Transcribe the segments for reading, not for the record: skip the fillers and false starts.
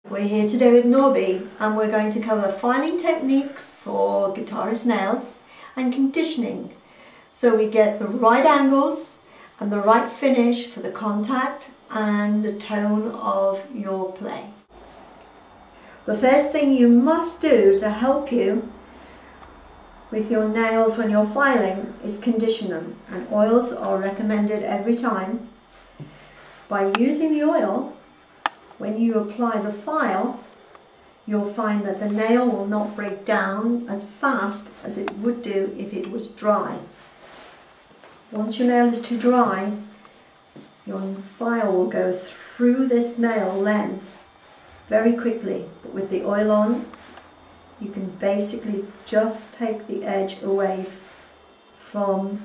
We're here today with Norby and we're going to cover filing techniques for guitarist nails and conditioning so we get the right angles and the right finish for the contact and the tone of your play. The first thing you must do to help you with your nails when you're filing is condition them, and oils are recommended every time. By using the oil, when you apply the file, you'll find that the nail will not break down as fast as it would do if it was dry. Once your nail is too dry, your file will go through this nail length very quickly. But with the oil on, you can basically just take the edge away from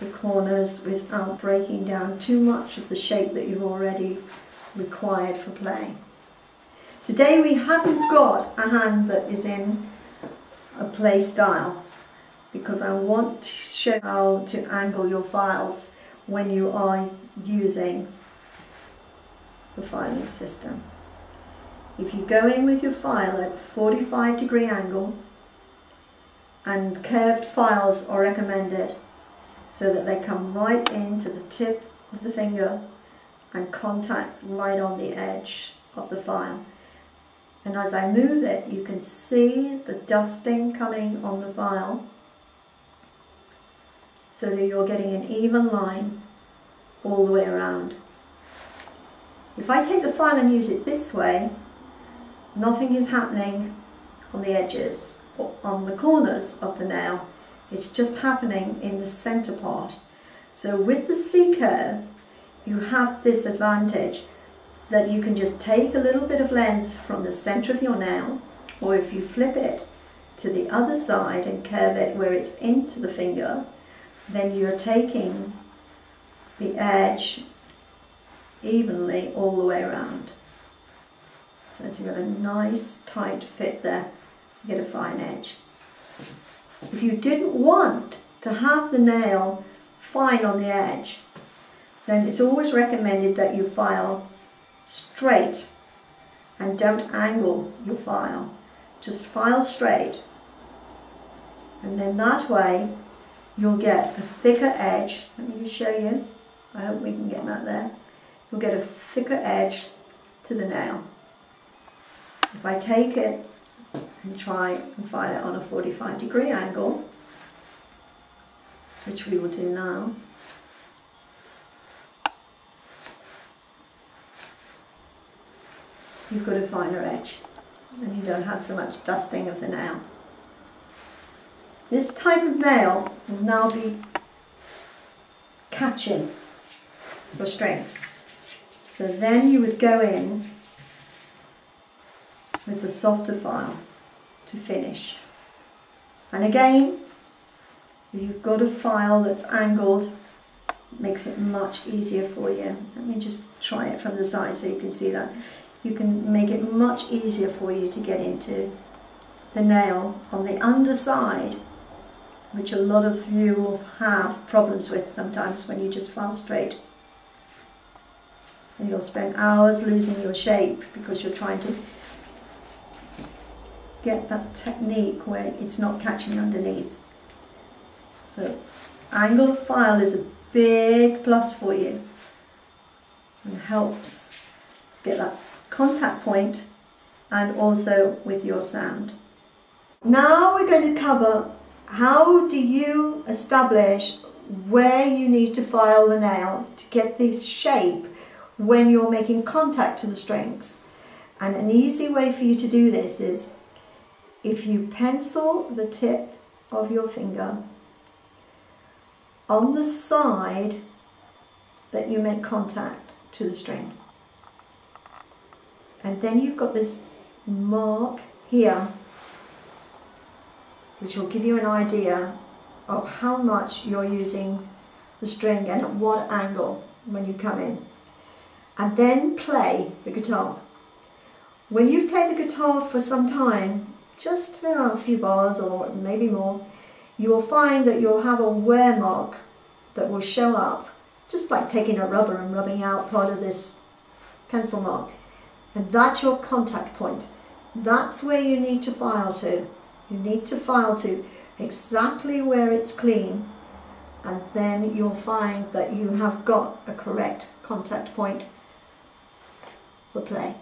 the corners without breaking down too much of the shape that you've already required for playing. Today we haven't got a hand that is in a play style because I want to show how to angle your files when you are using the filing system. If you go in with your file at 45-degree angle, and curved files are recommended so that they come right into the tip of the finger and contact right on the edge of the file. And as I move it, you can see the dusting coming on the file so that you're getting an even line all the way around. If I take the file and use it this way, nothing is happening on the edges or on the corners of the nail. It's just happening in the center part. So with the C-curve, you have this advantage that you can just take a little bit of length from the center of your nail, or if you flip it to the other side and curve it where it's into the finger, then you're taking the edge evenly all the way around. So you've got a nice tight fit there to get a fine edge. If you didn't want to have the nail fine on the edge, then it's always recommended that you file straight and don't angle your file. Just file straight, and then that way you'll get a thicker edge. Let me just show you. I hope we can get that there. You'll get a thicker edge to the nail. If I take it and try and file it on a 45-degree angle, which we will do now, you've got a finer edge and you don't have so much dusting of the nail. This type of nail will now be catching your strings. So then you would go in with the softer file to finish. And again, if you've got a file that's angled, it makes it much easier for you. Let me just try it from the side so you can see that. You can make it much easier for you to get into the nail on the underside, which a lot of you will have problems with sometimes when you just file straight. And you'll spend hours losing your shape because you're trying to get that technique where it's not catching underneath. So angle of file is a big plus for you and helps get that contact point and also with your sound. Now we're going to cover how do you establish where you need to file the nail to get this shape when you're making contact to the strings. And an easy way for you to do this is if you pencil the tip of your finger on the side that you make contact to the string. And then you've got this mark here which will give you an idea of how much you're using the string and at what angle when you come in. And then play the guitar. When you've played the guitar for some time, just a few bars or maybe more, you will find that you'll have a wear mark that will show up, just like taking a rubber and rubbing out part of this pencil mark. and that's your contact point. That's where you need to file to. You need to file to exactly where it's clean, and then you'll find that you have got a correct contact point for play.